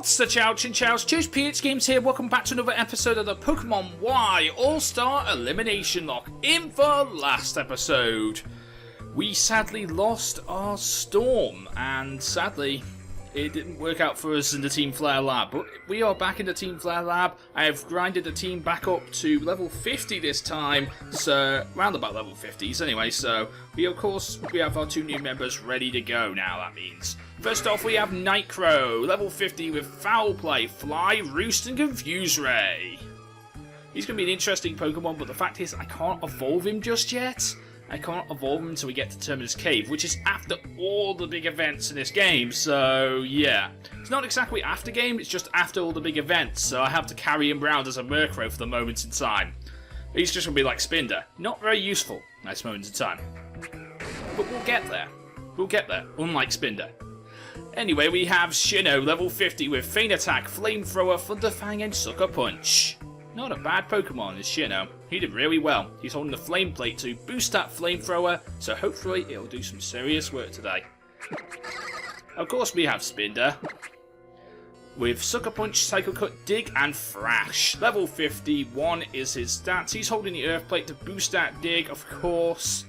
What's the chow, Chinchows? JoesphGames here. Welcome back to another episode of the Pokemon Y All-star Elimination-Locke. In the last episode, we sadly lost our Storm, and sadly, it didn't work out for us in the Team Flare Lab. But we are back in the Team Flare Lab. I have grinded the team back up to level 50 this time, so round about level 50s anyway. So we have our two new members ready to go now. That means. First off, we have Nightcrow, level 50 with Foul Play, Fly, Roost, and Confuse Ray. He's going to be an interesting Pokemon, but the fact is I can't evolve him just yet. I can't evolve him until we get to Terminus Cave, which is after all the big events in this game, so yeah. It's not exactly after game, it's just after all the big events, so I have to carry him around as a Murkrow for the moment in time. He's just going to be like Spinder. Not very useful at this moment in time. But we'll get there. We'll get there, unlike Spinder. Anyway, we have Sinnoh, level 50 with Feint Attack, Flamethrower, Thunderfang, and Sucker Punch. Not a bad Pokemon is Sinnoh. He did really well. He's holding the Flame Plate to boost that Flamethrower, so hopefully it'll do some serious work today. Of course we have Spinder with Sucker Punch, Psycho Cut, Dig, and Thrash. Level 51 is his stats. He's holding the Earth Plate to boost that Dig, of course.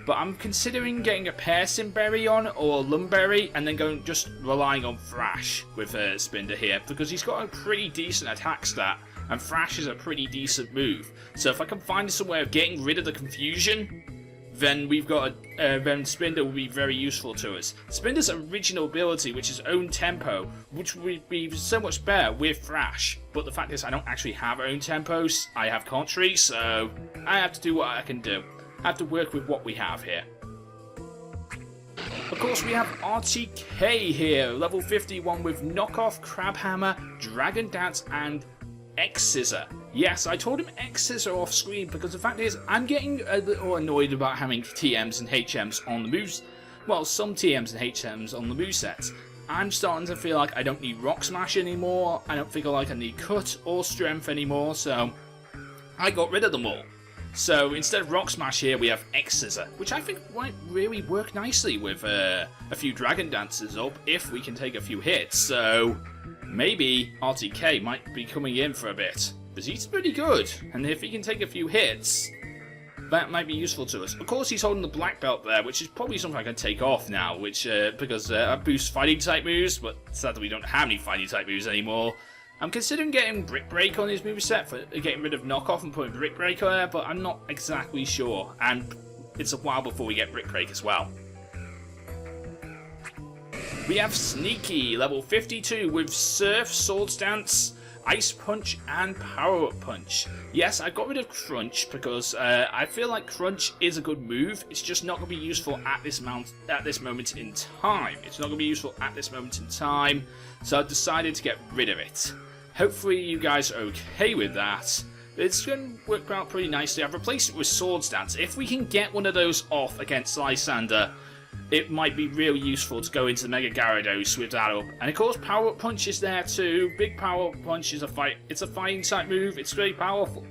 But I'm considering getting a Piercing Berry on, or a Lumberry, and then just relying on Thrash with Spinder here, because he's got a pretty decent attack stat, and Thrash is a pretty decent move. So if I can find some way of getting rid of the confusion, then then Spinder will be very useful to us. Spinder's original ability, which is Own Tempo, which would be so much better with Thrash. But the fact is, I don't actually have Own Tempos. I have Contrary, so I have to do what I can do. I have to work with what we have here. Of course, we have RTK here, level 51 with Knockoff, Crabhammer, Dragon Dance, and X-Scissor. Yes, I told him X-Scissor off screen because the fact is, I'm getting a little annoyed about having TMs and HMs on the moves. Well, some TMs and HMs on the movesets. I'm starting to feel like I don't need Rock Smash anymore. I don't feel like I need Cut or Strength anymore, so I got rid of them all. So instead of Rock Smash here, we have X-Scissor, which I think might really work nicely with a few Dragon Dances up if we can take a few hits. So maybe RTK might be coming in for a bit, because he's pretty good, and if he can take a few hits, that might be useful to us. Of course, he's holding the Black Belt there, which is probably something I can take off now, which because I boost Fighting type moves, but sadly we don't have any Fighting type moves anymore. I'm considering getting Brick Break on his moveset for getting rid of Knockoff and putting Brick Break there, but I'm not exactly sure, and it's a while before we get Brick Break as well. We have Sneaky, level 52, with Surf, Swords Dance, Ice Punch, and Power Up Punch. Yes, I got rid of Crunch because I feel like Crunch is a good move. It's just not going to be useful at this moment in time. It's not going to be useful at this moment in time, so I've decided to get rid of it. Hopefully you guys are okay with that. It's going to work out pretty nicely. I've replaced it with Swords Dance. If we can get one of those off against Lysander, it might be really useful to go into the Mega Gyarados with that up. And of course, Power Up Punch is there too. Big Power Up Punch is it's a fighting type move. It's very powerful.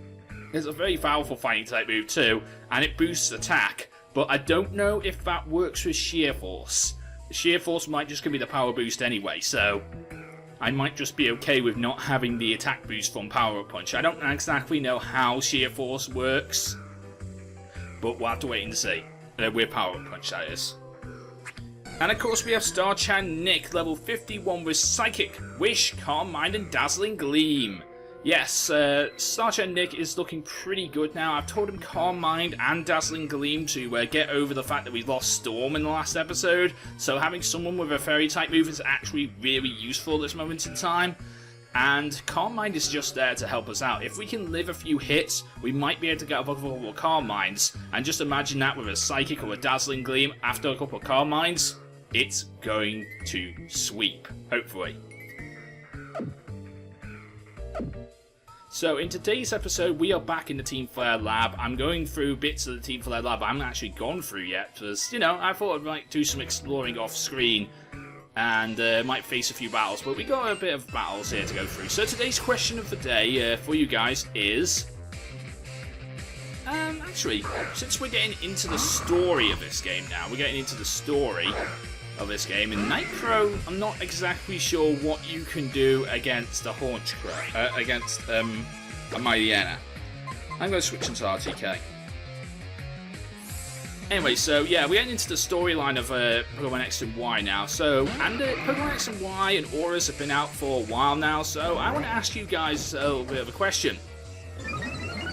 It's a very powerful fighting type move too, and it boosts attack. But I don't know if that works with Sheer Force. Sheer Force might just give me the power boost anyway, so I might just be okay with not having the attack boost from Power Up Punch. I don't exactly know how Sheer Force works, but we'll have to wait and see. With Power Up Punch, that is. And of course we have Starchan Nick, level 51 with Psychic, Wish, Calm Mind, and Dazzling Gleam. Yes, Starchan Nick is looking pretty good now. I've told him Calm Mind and Dazzling Gleam to get over the fact that we lost Storm in the last episode, so having someone with a Fairy type move is actually really useful at this moment in time. And Calm Mind is just there to help us out. If we can live a few hits, we might be able to get a couple of Calm Minds. And just imagine that with a Psychic or a Dazzling Gleam after a couple of Calm Minds. It's going to sweep, hopefully. So in today's episode, we are back in the Team Flare Lab. I'm going through bits of the Team Flare Lab I haven't actually gone through yet, because, I thought I might do some exploring off screen and might face a few battles, but we got a bit of battles here to go through. So today's question of the day for you guys is, actually, since we're getting into the story of this game now, we're getting into the story, of this game. In Nitro, I'm not exactly sure what you can do against a Haunch Crow, against a Myliana. I'm going to switch into RTK. Anyway, so yeah, we're getting into the storyline of Pokemon X and Y now. So, and Pokemon X and Y and Auras have been out for a while now, so I want to ask you guys a little bit of a question.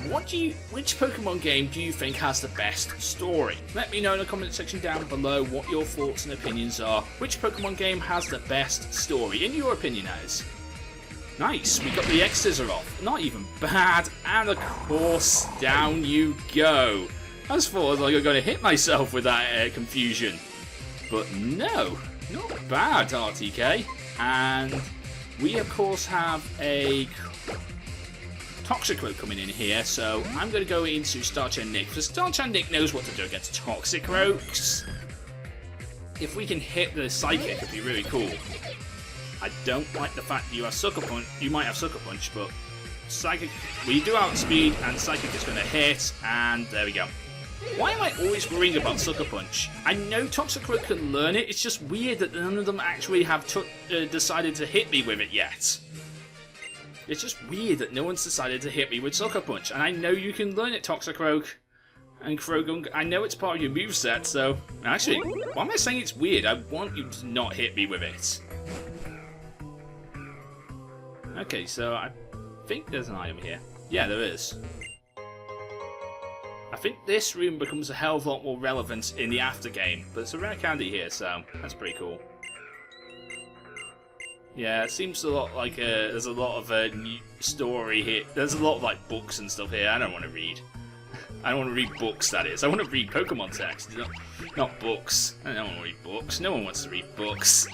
Which Pokemon game do you think has the best story? Let me know in the comment section down below what your thoughts and opinions are. Which Pokemon game has the best story, in your opinion, that is? Nice, we got the X-Scissor off. Not even bad, and of course, down you go. I just thought I was like, going to hit myself with that confusion. But no, not bad, RTK. And we, of course, have a Toxicroak coming in here, so I'm going to go into Starchan Nick, because Starchan Nick knows what to do against Toxicroaks. If we can hit the Psychic, it'd be really cool. I don't like the fact that you have Sucker Punch. You might have Sucker Punch, but Psychic, we do outspeed, and Psychic is going to hit, and there we go. Why am I always worrying about Sucker Punch? I know Toxicroak can learn it, it's just weird that none of them actually have decided to hit me with it yet. It's just weird that no one's decided to hit me with Sucker Punch, and I know you can learn it, Toxicroak. And Croagunk, I know it's part of your moveset, so... Actually, why am I saying it's weird? I want you to not hit me with it. Okay, so I think there's an item here. Yeah, there is. I think this room becomes a hell of a lot more relevant in the after game, but it's a rare candy here, so that's pretty cool. Yeah, it seems a lot like there's a lot of new story here. There's a lot of like books and stuff here. I don't want to read. I don't want to read books, that is. I want to read Pokemon text, not books. I don't want to read books. No one wants to read books.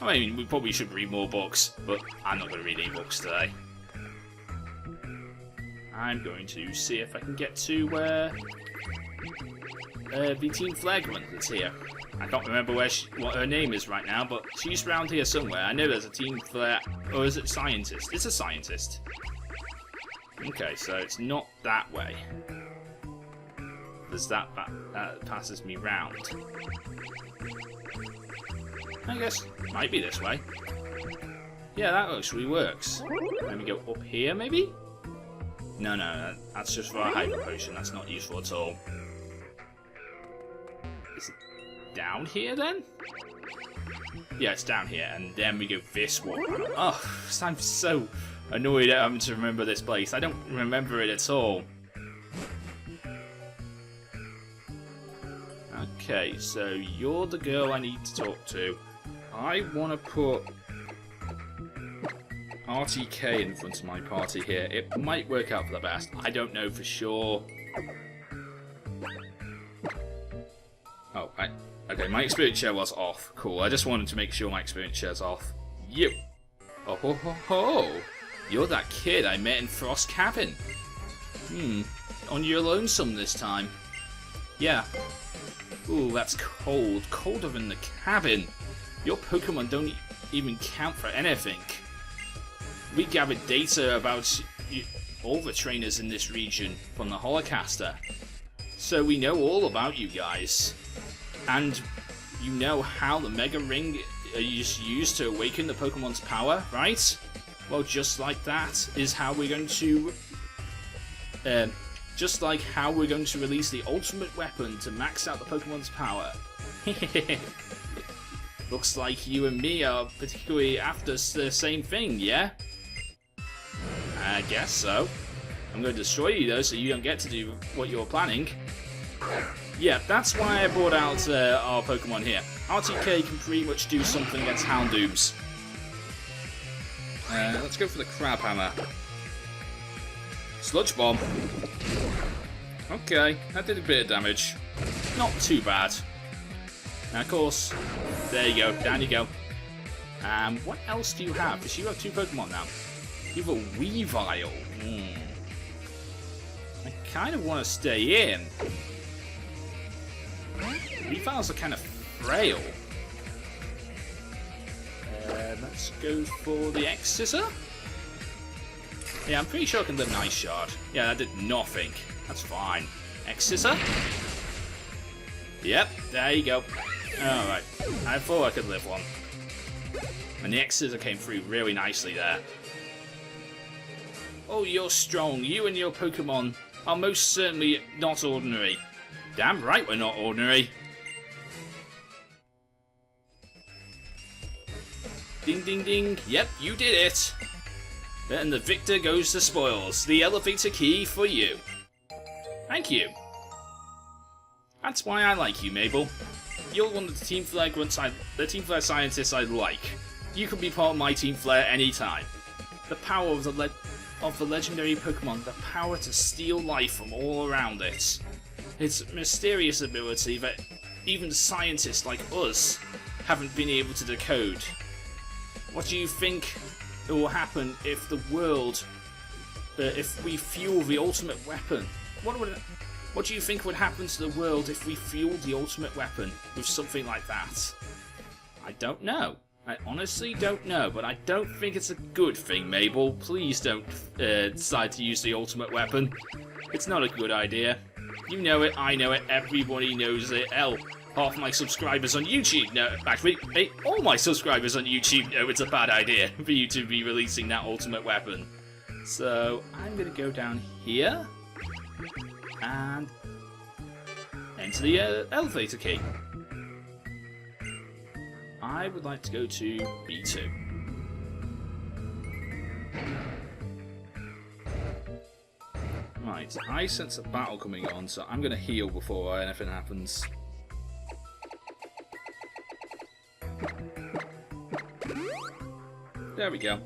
I mean, we probably should read more books, but I'm not going to read any books today. I'm going to see if I can get to the Team Flagrant that's here. I can't remember what her name is right now, but she's around here somewhere. I know there's a Team Flare... Or is it Scientist? It's a Scientist. Okay, so it's not that way. There's that passes me round. I guess it might be this way. Yeah, that actually works. Let me go up here, maybe? No, that's just for a Hyper Potion. That's not useful at all. Is it down here, then? Yeah, it's down here, and then we go this way. Oh, I'm so annoyed at having to remember this place. I don't remember it at all. Okay, so you're the girl I need to talk to. I want to put RTK in front of my party here. It might work out for the best. I don't know for sure. Oh, okay, my experience share was off. Cool, I just wanted to make sure my experience share's off. You! Oh ho ho ho! You're that kid I met in Frost Cabin. On your lonesome this time. Yeah. Ooh, that's cold. Colder than the cabin. Your Pokemon don't even count for anything. We gathered data about all the trainers in this region from the Holocaster. So we know all about you guys. And you know how the Mega Ring is used to awaken the Pokemon's power, right? Well, just like that is how we're going to... just like how we're going to release the ultimate weapon to max out the Pokemon's power. Looks like you and me are particularly after the same thing, yeah? I guess so. I'm going to destroy you though, so you don't get to do what you're planning. Yeah, that's why I brought out our Pokemon here. RTK can pretty much do something against Houndooms. Let's go for the Crab Hammer. Sludge Bomb. Okay, that did a bit of damage. Not too bad. Now, of course, there you go, down you go. What else do you have? Because you have two Pokemon now. You have a Weavile. I kind of want to stay in. Weaviles are kind of frail. Let's go for the X-Scissor. Yeah, I'm pretty sure I can live an Ice Shard. Yeah, that did nothing. That's fine. X-Scissor. Yep, there you go. Alright, I thought I could live one. And the X-Scissor came through really nicely there. Oh, you're strong. You and your Pokemon are most certainly not ordinary. Damn right we're not ordinary. Ding ding ding. Yep, you did it. And the victor goes the spoils. The elevator key for you. Thank you. That's why I like you, Mabel. You're one of the Team Flare grunts the Team Flare scientists I like. You can be part of my Team Flare anytime. The power of the legendary Pokemon, the power to steal life from all around it. Its mysterious ability that even scientists like us haven't been able to decode. What do you think will happen if the world, if we fuel the ultimate weapon? What do you think would happen to the world if we fueled the ultimate weapon with something like that? I don't know. I honestly don't know, but I don't think it's a good thing, Mabel. Please don't decide to use the ultimate weapon. It's not a good idea. You know it, I know it, everybody knows it. Hell, half my subscribers on YouTube know. Actually, all my subscribers on YouTube know it's a bad idea for you to be releasing that ultimate weapon. So, I'm going to go down here and enter the elevator key. I would like to go to B2. Right, I sense a battle coming on, so I'm going to heal before anything happens. There we go.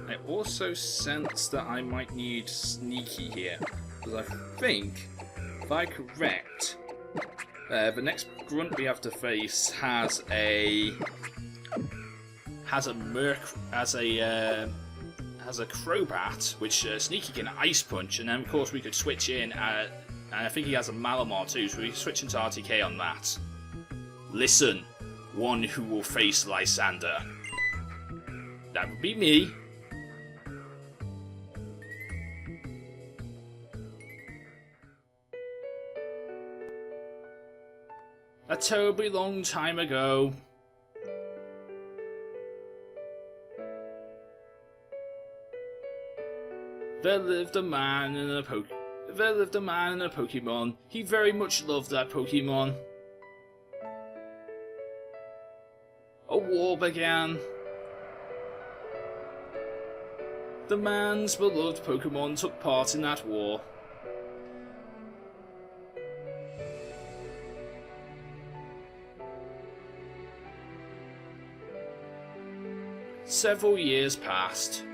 I also sense that I might need Sneaky here, because I think, if I'm correct, the next grunt we have to face has a Crobat, which Sneaky can Ice Punch, and then of course we could switch in, and I think he has a Malamar too, so we can switch into RTK on that. Listen, one who will face Lysander. That would be me. A terribly long time ago. There lived a man and a Pokemon. He very much loved that Pokemon. A war began. The man's beloved Pokemon took part in that war. Several years passed.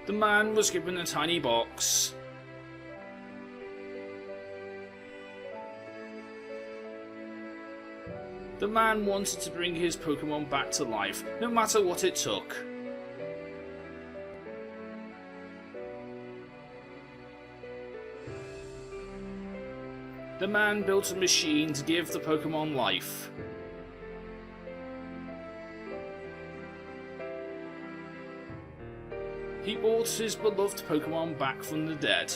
The man was given a tiny box. The man wanted to bring his Pokemon back to life, no matter what it took. The man built a machine to give the Pokemon life. He brought his beloved Pokemon back from the dead.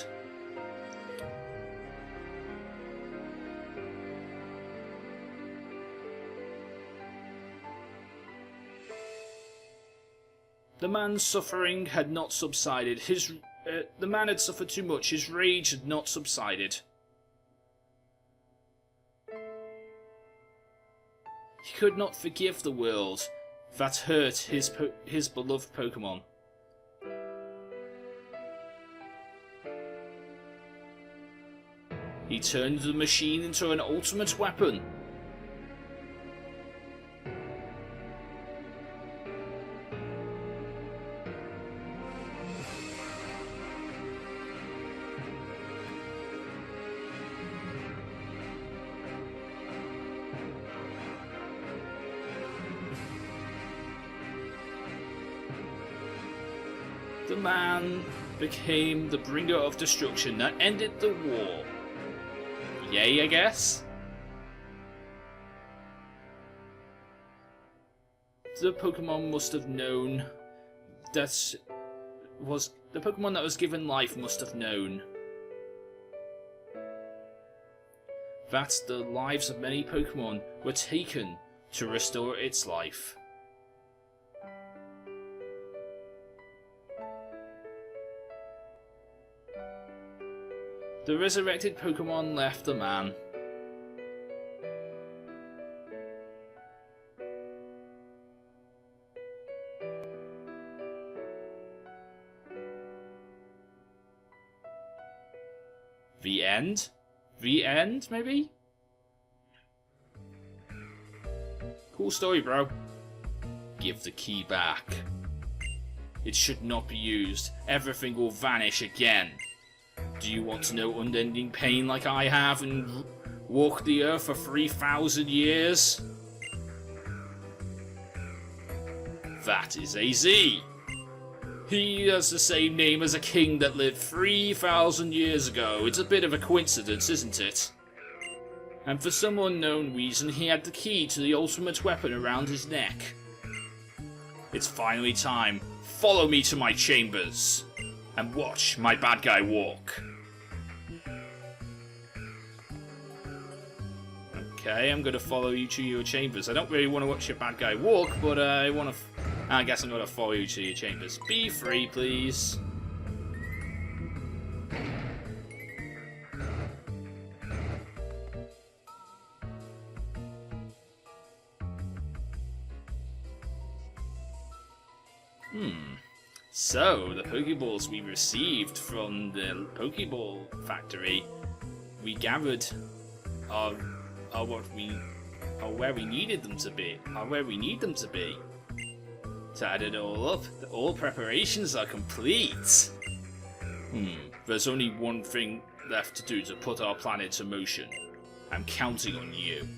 The man's suffering had not subsided. The man had suffered too much. His rage had not subsided. He could not forgive the world that hurt his beloved Pokemon. He turned the machine into an ultimate weapon. The man became the bringer of destruction that ended the war. Yay, I guess? The Pokemon must have known that was the Pokemon that was given life must have known that the lives of many Pokemon were taken to restore its life. The resurrected Pokemon left the man. The end? The end, maybe? Cool story, bro. Give the key back. It should not be used. Everything will vanish again. Do you want to know unending pain like I have and walk the earth for 3,000 years? That is AZ. He has the same name as a king that lived 3,000 years ago. It's a bit of a coincidence, isn't it? And for some unknown reason, he had the key to the ultimate weapon around his neck. It's finally time. Follow me to my chambers and watch my bad guy walk. Okay, I'm gonna follow you to your chambers. I don't really want to watch your bad guy walk, but I guess I'm gonna follow you to your chambers. Be free, please. So, the Pokeballs we received from the Pokeball factory, we gathered are where we needed them to be. To add it all up, all preparations are complete. There's only one thing left to do to put our plan into motion. I'm counting on you.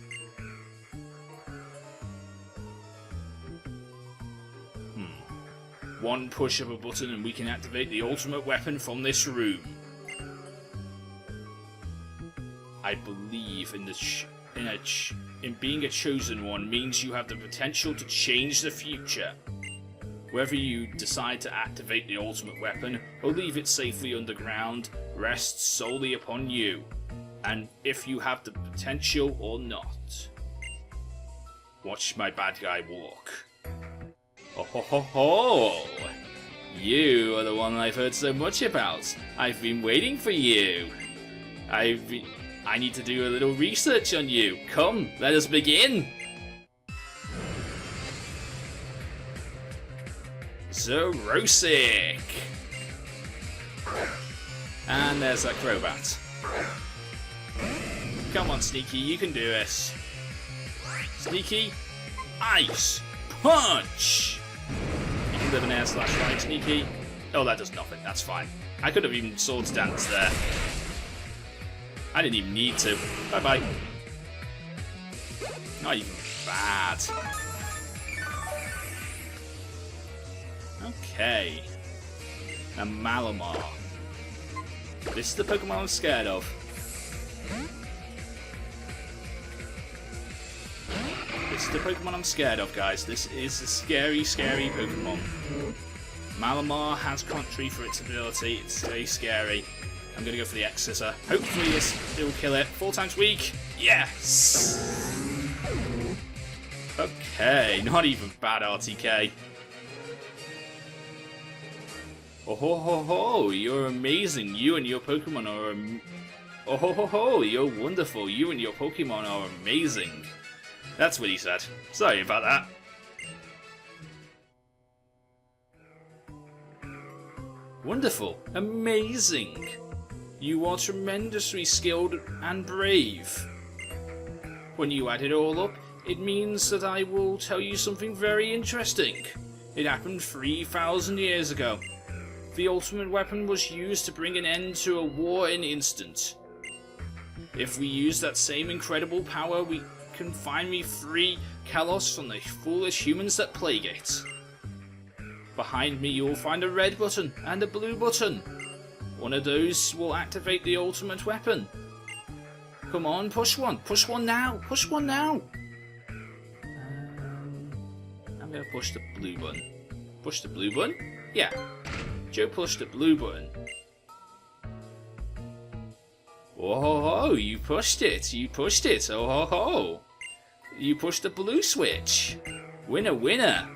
One push of a button and we can activate the ultimate weapon from this room. I believe in being a chosen one means you have the potential to change the future. Whether you decide to activate the ultimate weapon or leave it safely underground rests solely upon you, and if you have the potential or not. Watch my bad guy walk. Ho ho ho ho! You are the one I've heard so much about. I've been waiting for you. I need to do a little research on you. Come, let us begin. Zerosic. And there's that Crobat. Come on, Sneaky, you can do this. Sneaky, Ice Punch. You can live an air slash right, Sneaky. Oh, that does nothing. That's fine. I could have even Swords Dance there. I didn't even need to. Bye bye. Not even bad. Okay. A Malamar. This is the Pokemon I'm scared of. This is the Pokemon I'm scared of, guys. This is a scary, scary Pokemon. Malamar has Country for its ability. It's very scary. I'm going to go for the X-Scissor. Hopefully this will kill it. 4 times weak. Yes! Okay, not even bad, RTK. Oh ho ho ho, you're amazing. You and your Pokemon are oh ho ho ho, you're wonderful. You and your Pokemon are amazing. That's what he said. Sorry about that. Wonderful. Amazing. You are tremendously skilled and brave. When you add it all up, it means that I will tell you something very interesting. It happened 3,000 years ago. The ultimate weapon was used to bring an end to a war in an instant. If we use that same incredible power, we can finally free Kalos from the foolish humans that plague it. Behind me you'll find a red button and a blue button. One of those will activate the ultimate weapon. Come on, push one. Push one now. Push one now. I'm going to push the blue button. Push the blue button. Yeah, Joe pushed the blue button. Oh ho ho, you pushed it, oh ho ho. You pushed the blue switch. Winner, winner.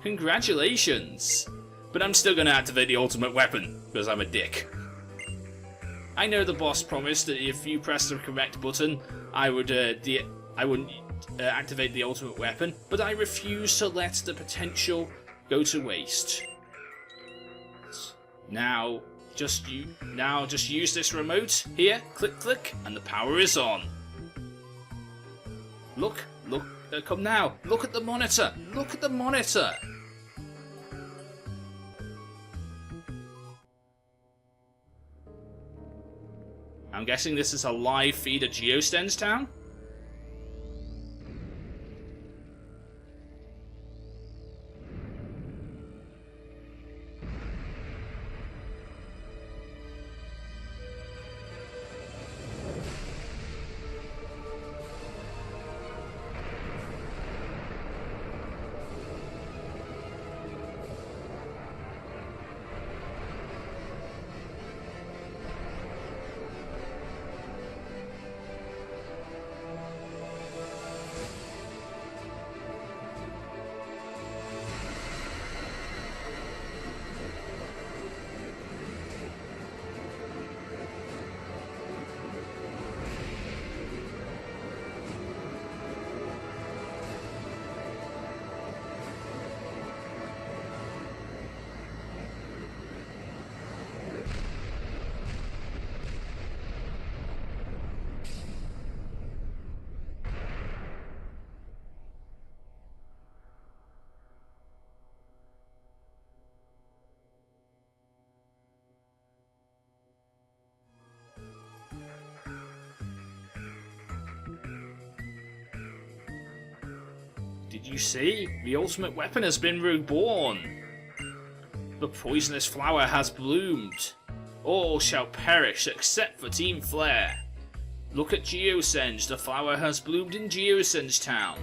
Congratulations. But I'm still gonna activate the ultimate weapon, because I'm a dick. I know the boss promised that if you press the correct button, I wouldn't activate the ultimate weapon, but I refuse to let the potential go to waste. Now just use this remote here, click click, and the power is on. Look, come now, look at the monitor, look at the monitor. I'm guessing this is a live feed of Geosens Town? Did you see? The ultimate weapon has been reborn. The poisonous flower has bloomed. All shall perish except for Team Flare. Look at Geosens, the flower has bloomed in Geosens Town.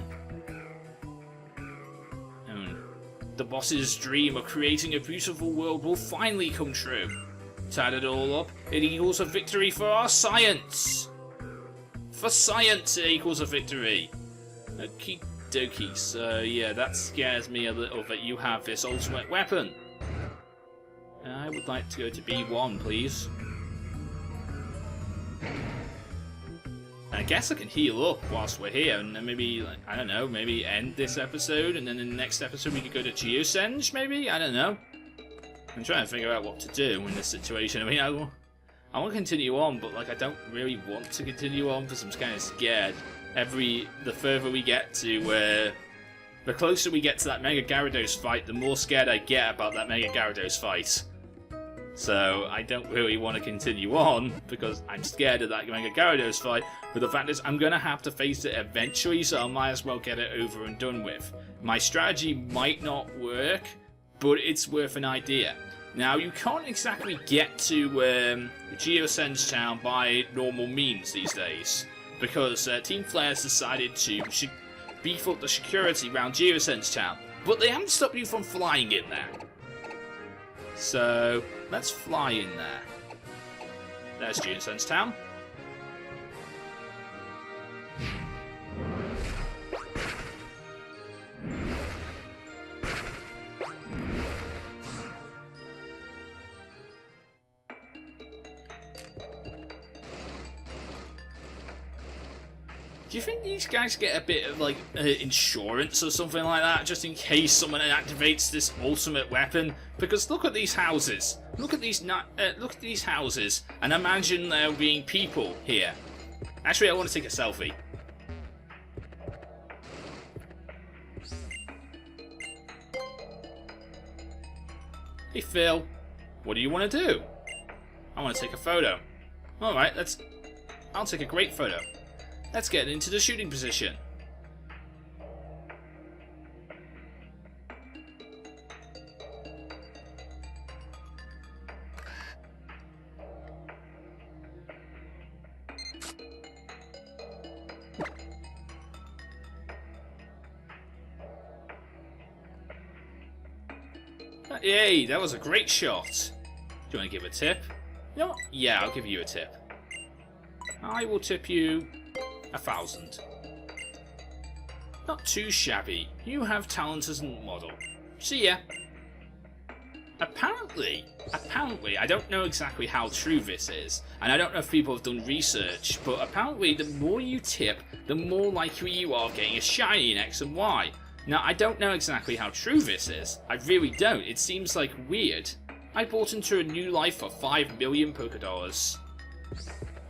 The boss's dream of creating a beautiful world will finally come true. To add it all up, it equals a victory for our science. For science, it equals a victory. Okie dokie, so yeah, that scares me a little that you have this ultimate weapon. I would like to go to B1, please. I guess I can heal up whilst we're here, and then maybe, like, I don't know, maybe end this episode, and then in the next episode we could go to Geosens, maybe? I don't know. I'm trying to figure out what to do in this situation. I mean, I want to continue on, but like I don't really want to continue on because I'm kind of scared. The further we get to, the closer we get to that Mega Gyarados fight, the more scared I get about that Mega Gyarados fight. So I don't really want to continue on because I'm scared of that Mega Gyarados fight, but the fact is I'm going to have to face it eventually, so I might as well get it over and done with. My strategy might not work, but it's worth an idea. Now, you can't exactly get to Geosens Town by normal means these days, because Team Flare's decided to beef up the security around Geosens Town, but they haven't stopped you from flying in there. So, let's fly in there. There's Geosens Town. Do you think these guys get a bit of like insurance or something like that, just in case someone activates this ultimate weapon? Because look at these houses. Look at these houses, and imagine there being people here. Actually, I want to take a selfie. Hey Phil, what do you want to do? I want to take a photo. All right, I'll take a great photo. Let's get into the shooting position. Yay, that was a great shot. Do you want to give a tip? You know what? Yeah, I'll give you a tip. I will tip you 1,000. Not too shabby. You have talent as a model. See ya. Apparently, I don't know exactly how true this is, and I don't know if people have done research, but apparently the more you tip, the more likely you are of getting a shiny in X and Y. Now, I don't know exactly how true this is. I really don't. It seems like weird. I bought into a new life for 5 million Pokédollars.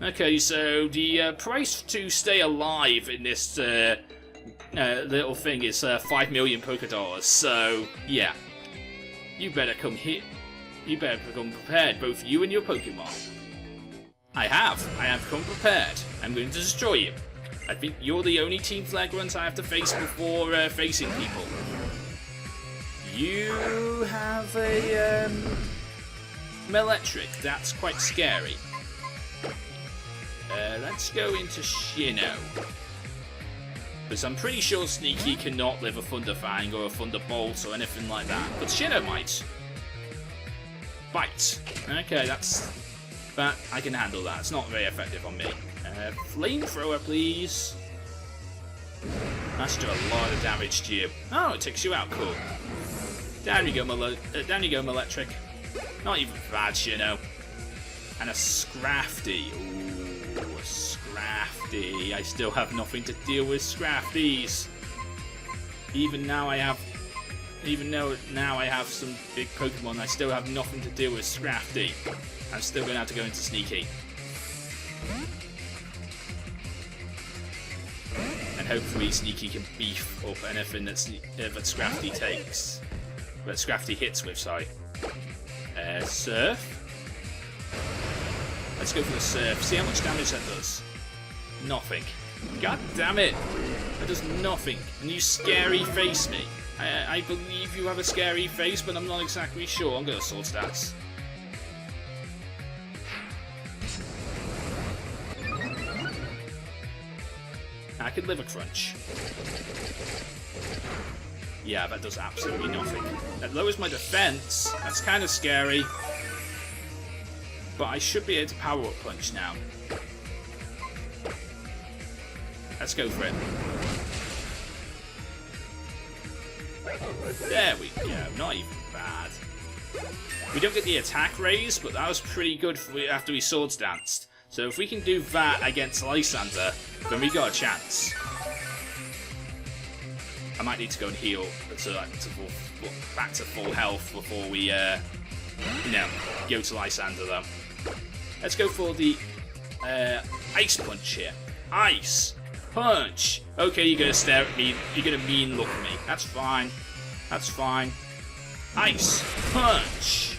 Okay, so the price to stay alive in this little thing is 5 million Pokédollars, so yeah. You better come here. You better come prepared, both you and your Pokemon. I have come prepared. I'm going to destroy you. I think you're the only Team Flare grunt I have to face before facing people. You have a Electric. That's quite scary. Let's go into Sinnoh. Because I'm pretty sure Sneaky cannot live a Thunder Fang or a Thunderbolt or anything like that. But Sinnoh might. Bite. Okay, that I can handle that. It's not very effective on me. Flamethrower, please. That's doing a lot of damage to you. Oh, it takes you out. Cool. Down you go, Electric. Not even bad, Sinnoh. And a Scrafty. Ooh, a Scrafty. I still have nothing to deal with Scrafties. Even though now I have some big Pokemon, I still have nothing to deal with Scrafty. I'm still going to have to go into Sneaky. And hopefully Sneaky can beef up anything that Scrafty takes. That Scrafty hits with, sorry. Surf. Let's go for the Surf. See how much damage that does. Nothing. God damn it. That does nothing. And you scary face me. I believe you have a scary face, but I'm not exactly sure. I'm going to Sword Stats. I could live a crunch. Yeah, that does absolutely nothing. That lowers my defense. That's kind of scary. But I should be able to Power Up Punch now. Let's go for it. There we go. Not even bad. We don't get the attack raise, but that was pretty good after we Swords Danced. So if we can do that against Lysander, then we got a chance. I might need to go and heal back to full health before we, go to Lysander though. Let's go for the Ice Punch here. Ice Punch. Okay, you're gonna stare at me. You're gonna mean look at me. That's fine. That's fine. Ice Punch.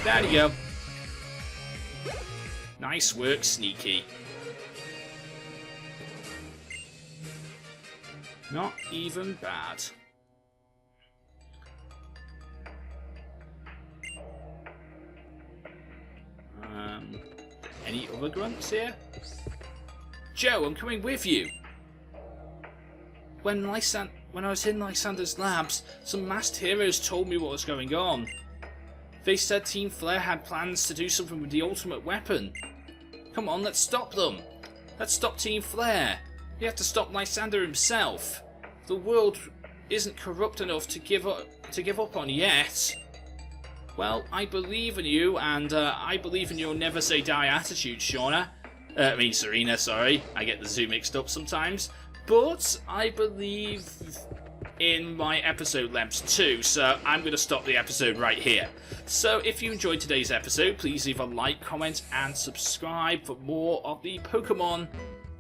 There you go. Nice work, Sneaky. Not even bad. Any other grunts here? Joe, I'm coming with you. When I was in Lysander's labs, some masked heroes told me what was going on. They said Team Flare had plans to do something with the ultimate weapon. Come on, let's stop them. Let's stop Team Flare. We have to stop Lysander himself. The world isn't corrupt enough to give up on yet. Well, I believe in you, and I believe in your never say die attitude, Serena, sorry. I get the zoo mixed up sometimes. But I believe in my episode lengths too, so I'm going to stop the episode right here. So if you enjoyed today's episode, please leave a like, comment, and subscribe for more of the Pokemon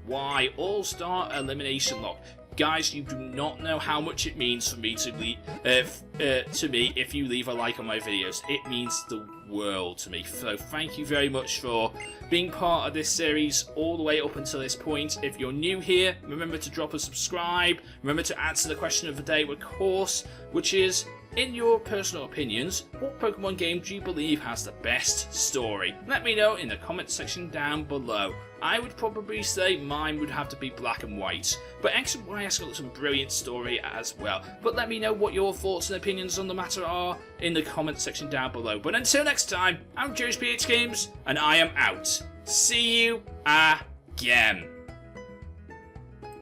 Y All-star Elimination-Locke. Guys, you do not know how much it means for me to me if you leave a like on my videos. It means the world to me. So thank you very much for being part of this series all the way up until this point. If you're new here, remember to drop a subscribe. Remember to answer the question of the day, of course, which is, in your personal opinions, what Pokemon game do you believe has the best story? Let me know in the comment section down below. I would probably say mine would have to be Black and White, but X and Y has got some brilliant story as well. But let me know what your thoughts and opinions on the matter are in the comment section down below. But until next time, I'm JoesphGames, and I am out. See you again.